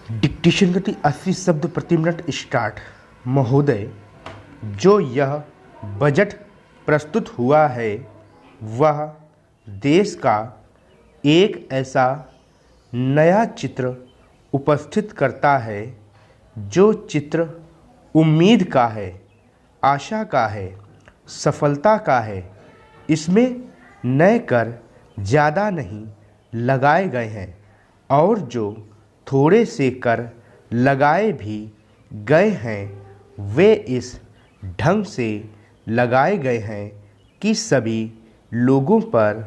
Dictation गति 80 शब्द प्रति मिनट स्टार्ट। महोदय, जो यह बजट प्रस्तुत हुआ है वह देश का एक ऐसा नया चित्र उपस्थित करता है जो चित्र उम्मीद का है, आशा का है, सफलता का है। इसमें नए कर ज़्यादा नहीं लगाए गए हैं और जो थोड़े से कर लगाए भी गए हैं वे इस ढंग से लगाए गए हैं कि सभी लोगों पर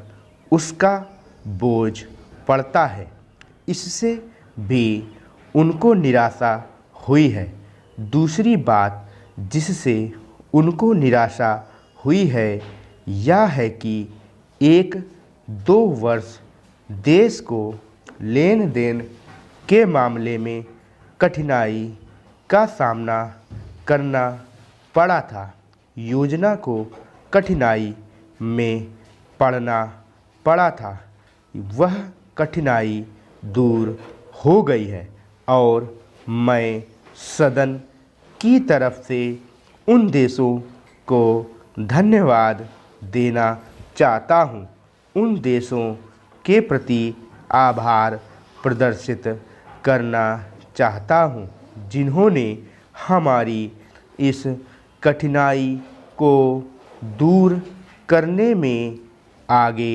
उसका बोझ पड़ता है। इससे भी उनको निराशा हुई है। दूसरी बात जिससे उनको निराशा हुई है यह है कि 1-2 वर्ष देश को लेन देन के मामले में कठिनाई का सामना करना पड़ा था। योजना को कठिनाई में पड़ना पड़ा था, वह कठिनाई दूर हो गई है और मैं सदन की तरफ से उन देशों को धन्यवाद देना चाहता हूँ, उन देशों के प्रति आभार प्रदर्शित करना चाहता हूँ जिन्होंने हमारी इस कठिनाई को दूर करने में आगे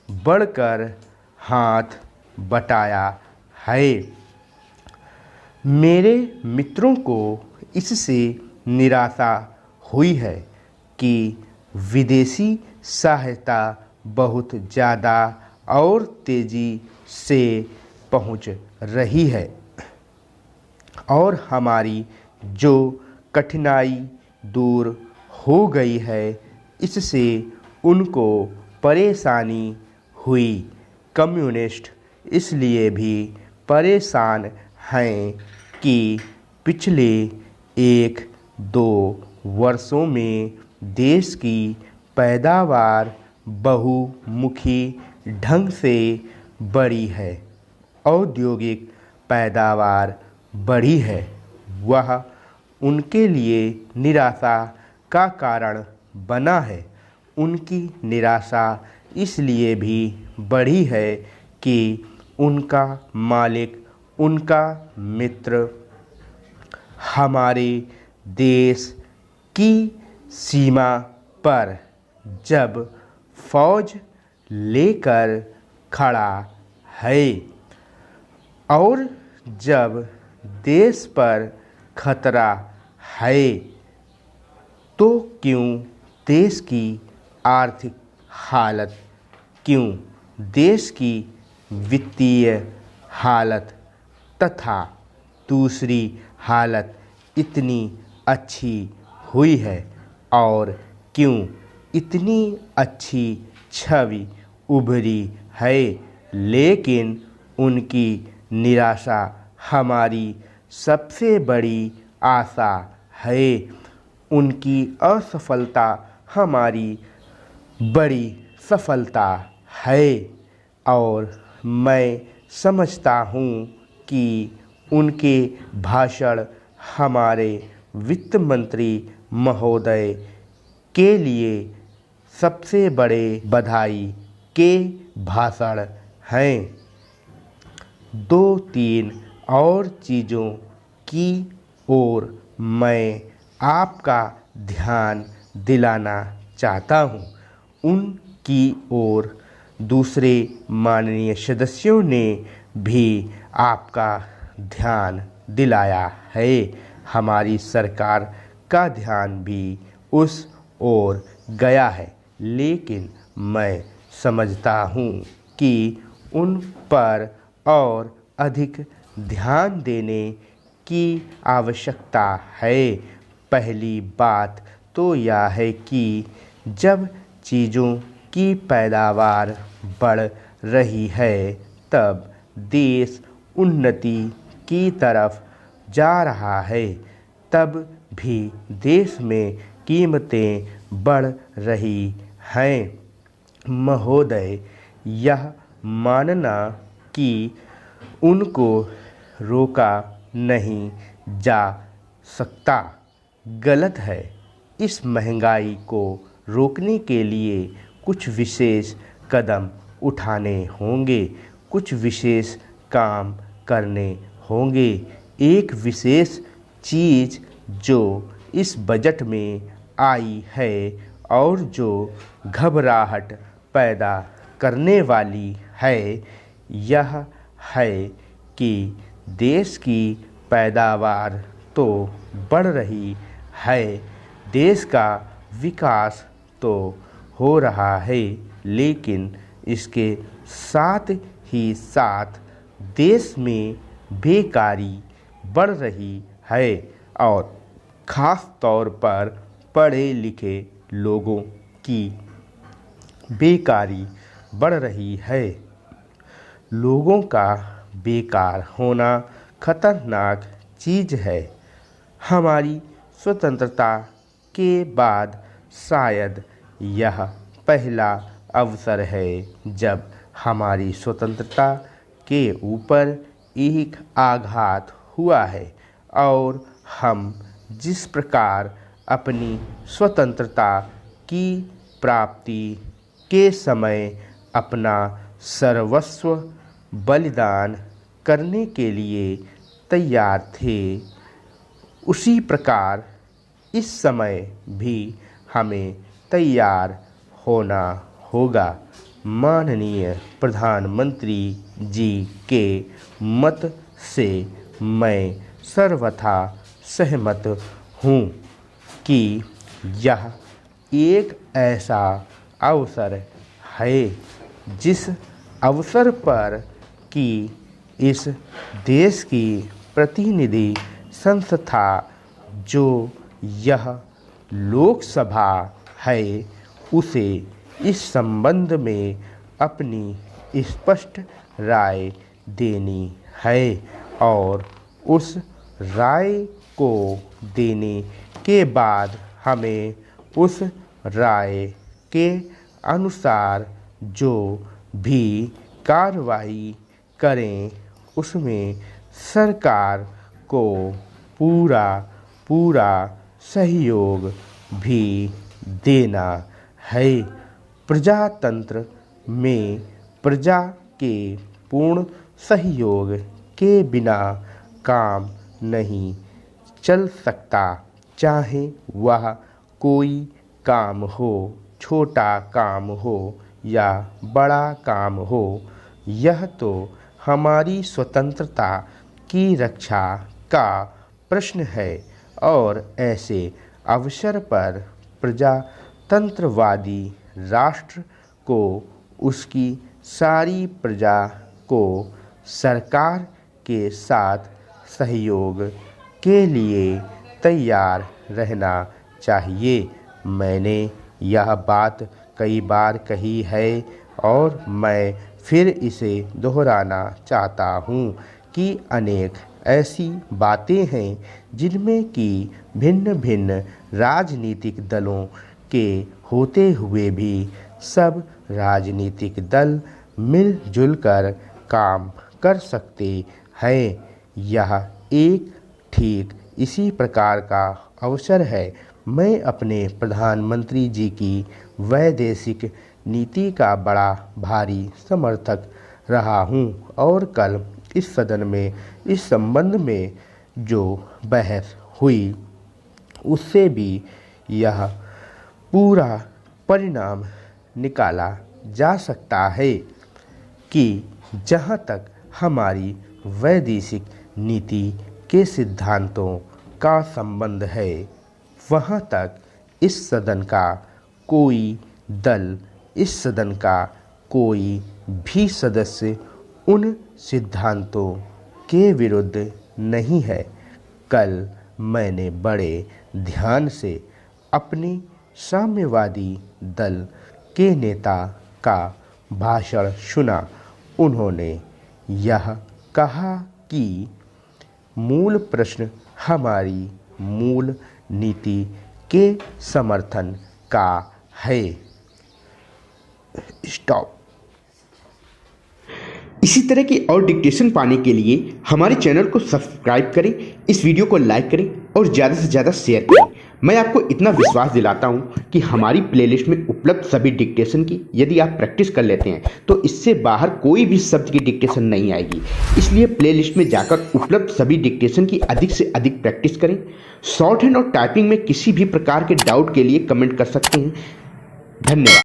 बढ़कर हाथ बटाया है। मेरे मित्रों को इससे निराशा हुई है कि विदेशी सहायता बहुत ज़्यादा और तेज़ी से पहुंच रही है और हमारी जो कठिनाई दूर हो गई है इससे उनको परेशानी हुई। कम्युनिस्ट इसलिए भी परेशान हैं कि पिछले 1-2 वर्षों में देश की पैदावार बहुमुखी ढंग से बढ़ी है, औद्योगिक पैदावार बढ़ी है। वह उनके लिए निराशा का कारण बना है। उनकी निराशा इसलिए भी बढ़ी है कि उनका मालिक, उनका मित्र हमारे देश की सीमा पर जब फौज लेकर खड़ा है और जब देश पर खतरा है तो क्यों देश की आर्थिक हालत, क्यों देश की वित्तीय हालत तथा दूसरी हालत इतनी अच्छी हुई है और क्यों इतनी अच्छी छवि उभरी है। लेकिन उनकी निराशा हमारी सबसे बड़ी आशा है। उनकी असफलता हमारी बड़ी सफलता है और मैं समझता हूँ कि उनके भाषण हमारे वित्त मंत्री महोदय के लिए सबसे बड़े बधाई के भाषण हैं। 2-3 और चीज़ों की ओर मैं आपका ध्यान दिलाना चाहता हूँ। उनकी ओर दूसरे माननीय सदस्यों ने भी आपका ध्यान दिलाया है। हमारी सरकार का ध्यान भी उस ओर गया है, लेकिन मैं समझता हूँ कि उन पर और अधिक ध्यान देने की आवश्यकता है। पहली बात तो यह है कि जब चीज़ों की पैदावार बढ़ रही है तब देश उन्नति की तरफ जा रहा है, तब भी देश में कीमतें बढ़ रही हैं। महोदय, यह मानना कि उनको रोका नहीं जा सकता, गलत है। इस महंगाई को रोकने के लिए कुछ विशेष कदम उठाने होंगे, कुछ विशेष काम करने होंगे। एक विशेष चीज़ जो इस बजट में आई है और जो घबराहट पैदा करने वाली है, यह है कि देश की पैदावार तो बढ़ रही है, देश का विकास तो हो रहा है, लेकिन इसके साथ ही साथ देश में बेकारी बढ़ रही है और ख़ास तौर पर पढ़े लिखे लोगों की बेकारी बढ़ रही है। लोगों का बेकार होना खतरनाक चीज़ है। हमारी स्वतंत्रता के बाद शायद यह पहला अवसर है जब हमारी स्वतंत्रता के ऊपर एक आघात हुआ है और हम जिस प्रकार अपनी स्वतंत्रता की प्राप्ति के समय अपना सर्वस्व बलिदान करने के लिए तैयार थे, उसी प्रकार इस समय भी हमें तैयार होना होगा। माननीय प्रधानमंत्री जी के मत से मैं सर्वथा सहमत हूँ कि यह एक ऐसा अवसर है जिस अवसर पर कि इस देश की प्रतिनिधि संस्था जो यह लोकसभा है, उसे इस संबंध में अपनी स्पष्ट राय देनी है और उस राय को देने के बाद हमें उस राय के अनुसार जो भी कार्रवाई करें उसमें सरकार को पूरा सहयोग भी देना है। प्रजातंत्र में प्रजा के पूर्ण सहयोग के बिना काम नहीं चल सकता, चाहे वह कोई काम हो, छोटा काम हो या बड़ा काम हो। यह तो हमारी स्वतंत्रता की रक्षा का प्रश्न है और ऐसे अवसर पर प्रजातंत्रवादी राष्ट्र को उसकी सारी प्रजा को सरकार के साथ सहयोग के लिए तैयार रहना चाहिए। मैंने यह बात कई बार कही है और मैं फिर इसे दोहराना चाहता हूँ कि अनेक ऐसी बातें हैं जिनमें कि भिन्न भिन्न राजनीतिक दलों के होते हुए भी सब राजनीतिक दल मिलजुल कर काम कर सकते हैं। यह एक ठीक इसी प्रकार का अवसर है। मैं अपने प्रधानमंत्री जी की वैदेशिक नीति का बड़ा भारी समर्थक रहा हूं और कल इस सदन में इस संबंध में जो बहस हुई उससे भी यह पूरा परिणाम निकाला जा सकता है कि जहाँ तक हमारी वैदेशिक नीति के सिद्धांतों का संबंध है, वहाँ तक इस सदन का कोई दल, इस सदन का कोई भी सदस्य उन सिद्धांतों के विरुद्ध नहीं है। कल मैंने बड़े ध्यान से अपने साम्यवादी दल के नेता का भाषण सुना। उन्होंने यह कहा कि मूल प्रश्न हमारी मूल नीति के समर्थन का है। स्टॉप। इसी तरह की और डिक्टेशन पाने के लिए हमारे चैनल को सब्सक्राइब करें, इस वीडियो को लाइक करें और ज़्यादा से ज़्यादा शेयर करें। मैं आपको इतना विश्वास दिलाता हूं कि हमारी प्लेलिस्ट में उपलब्ध सभी डिक्टेशन की यदि आप प्रैक्टिस कर लेते हैं तो इससे बाहर कोई भी शब्द की डिक्टेशन नहीं आएगी। इसलिए प्लेलिस्ट में जाकर उपलब्ध सभी डिक्टेशन की अधिक से अधिक प्रैक्टिस करें। शॉर्ट हैंड और टाइपिंग में किसी भी प्रकार के डाउट के लिए कमेंट कर सकते हैं। धन्यवाद।